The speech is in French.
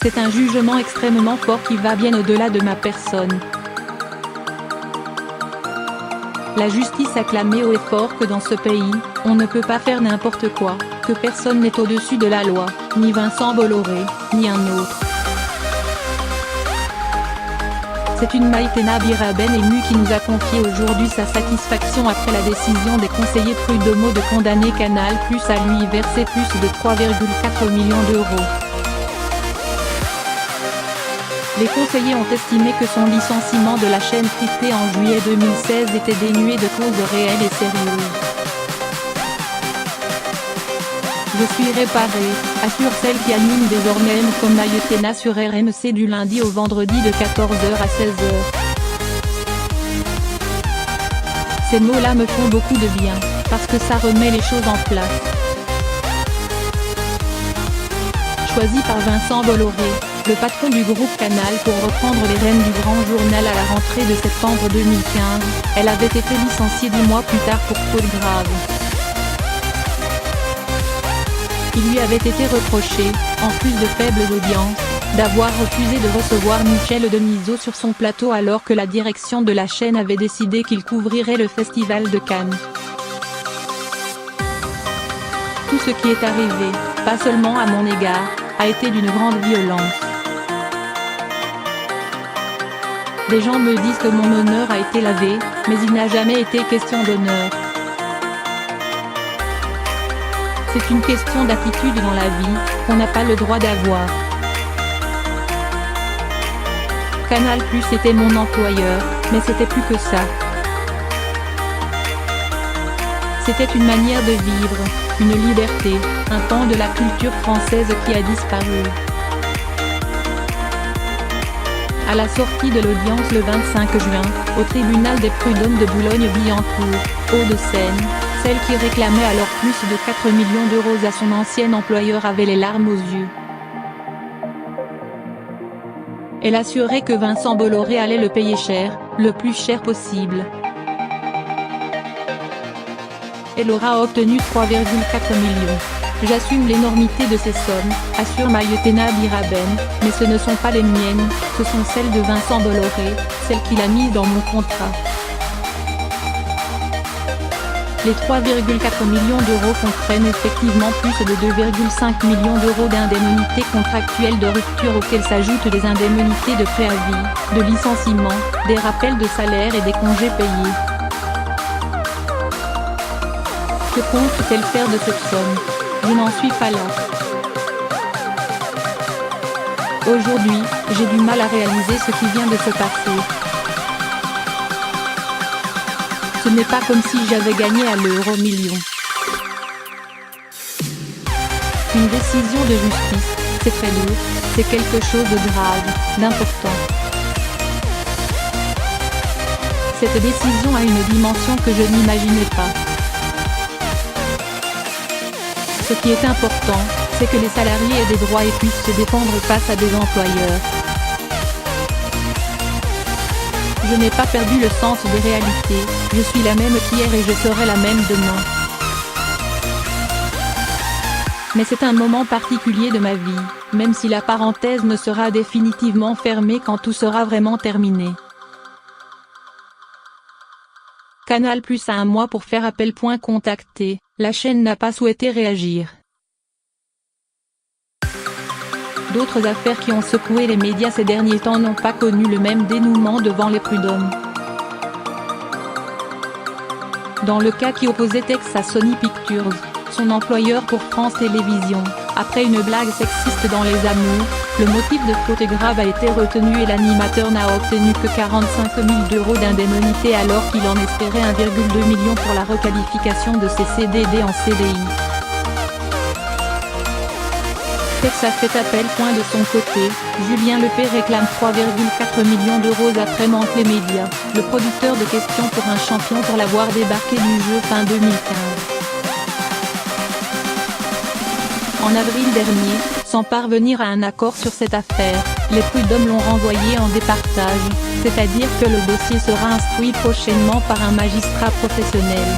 C'est un jugement extrêmement fort qui va bien au-delà de ma personne. La justice a clamé haut et fort que dans ce pays, on ne peut pas faire n'importe quoi, que personne n'est au-dessus de la loi, ni Vincent Bolloré, ni un autre. C'est une Maïtena Biraben émue qui nous a confié aujourd'hui sa satisfaction après la décision des conseillers prud'homaux de condamner Canal+ à lui verser plus de 3,4 millions d'euros. Les conseillers ont estimé que son licenciement de la chaîne cryptée en juillet 2016 était dénué de causes réelles et sérieuses. Je suis réparée, assure celle qui anime désormais M comme Maïtena sur RMC du lundi au vendredi de 14h à 16h. Ces mots-là me font beaucoup de bien, parce que ça remet les choses en place. Choisi par Vincent Bolloré, le patron du groupe Canal pour reprendre les rênes du grand journal à la rentrée de septembre 2015, elle avait été licenciée 10 mois plus tard pour faute grave. Il lui avait été reproché, en plus de faibles audiences, d'avoir refusé de recevoir Michel Denisot sur son plateau alors que la direction de la chaîne avait décidé qu'il couvrirait le festival de Cannes. Tout ce qui est arrivé, pas seulement à mon égard, a été d'une grande violence. Des gens me disent que mon honneur a été lavé, mais il n'a jamais été question d'honneur. C'est une question d'attitude dans la vie, qu'on n'a pas le droit d'avoir. Canal+ était mon employeur, mais c'était plus que ça. C'était une manière de vivre, une liberté, un pan de la culture française qui a disparu. À la sortie de l'audience le 25 juin, au tribunal des prud'hommes de Boulogne-Billancourt, Hauts-de-Seine, celle qui réclamait alors plus de 4 millions d'euros à son ancien employeur avait les larmes aux yeux. Elle assurait que Vincent Bolloré allait le payer cher, le plus cher possible. Elle aura obtenu 3,4 millions. J'assume l'énormité de ces sommes, assure Maïtena Biraben, mais ce ne sont pas les miennes, ce sont celles de Vincent Bolloré, celles qu'il a mises dans mon contrat. Les 3,4 millions d'euros comprennent effectivement plus de 2,5 millions d'euros d'indemnités contractuelles de rupture auxquelles s'ajoutent des indemnités de préavis, de licenciement, des rappels de salaire et des congés payés. Que compte-t-elle faire de cette somme ? Je n'en suis pas là. Aujourd'hui, j'ai du mal à réaliser ce qui vient de se passer. Ce n'est pas comme si j'avais gagné à l'euro million. Une décision de justice, c'est très lourd, c'est quelque chose de grave, d'important. Cette décision a une dimension que je n'imaginais pas. Ce qui est important, c'est que les salariés aient des droits et puissent se défendre face à des employeurs. Je n'ai pas perdu le sens des réalités, je suis la même qu'hier et je serai la même demain. Mais c'est un moment particulier de ma vie, même si la parenthèse ne sera définitivement fermée quand tout sera vraiment terminé. Canal+ a un mois pour faire appel. Contacté, la chaîne n'a pas souhaité réagir. D'autres affaires qui ont secoué les médias ces derniers temps n'ont pas connu le même dénouement devant les prud'hommes. Dans le cas qui opposait Tex à Sony Pictures, son employeur pour France Télévisions, après une blague sexiste dans Les Amours, le motif de faute grave a été retenu et l'animateur n'a obtenu que 45 000 € d'indemnité alors qu'il en espérait 1,2 million pour la requalification de ses CDD en CDI. Tex a fait appel. De son côté, Julien Lepers réclame 3,4 millions d'euros après manque les médias, le producteur de questions pour un champion pour l'avoir débarqué du jeu fin 2015. En avril dernier, sans parvenir à un accord sur cette affaire, les prud'hommes l'ont renvoyé en départage, c'est-à-dire que le dossier sera instruit prochainement par un magistrat professionnel.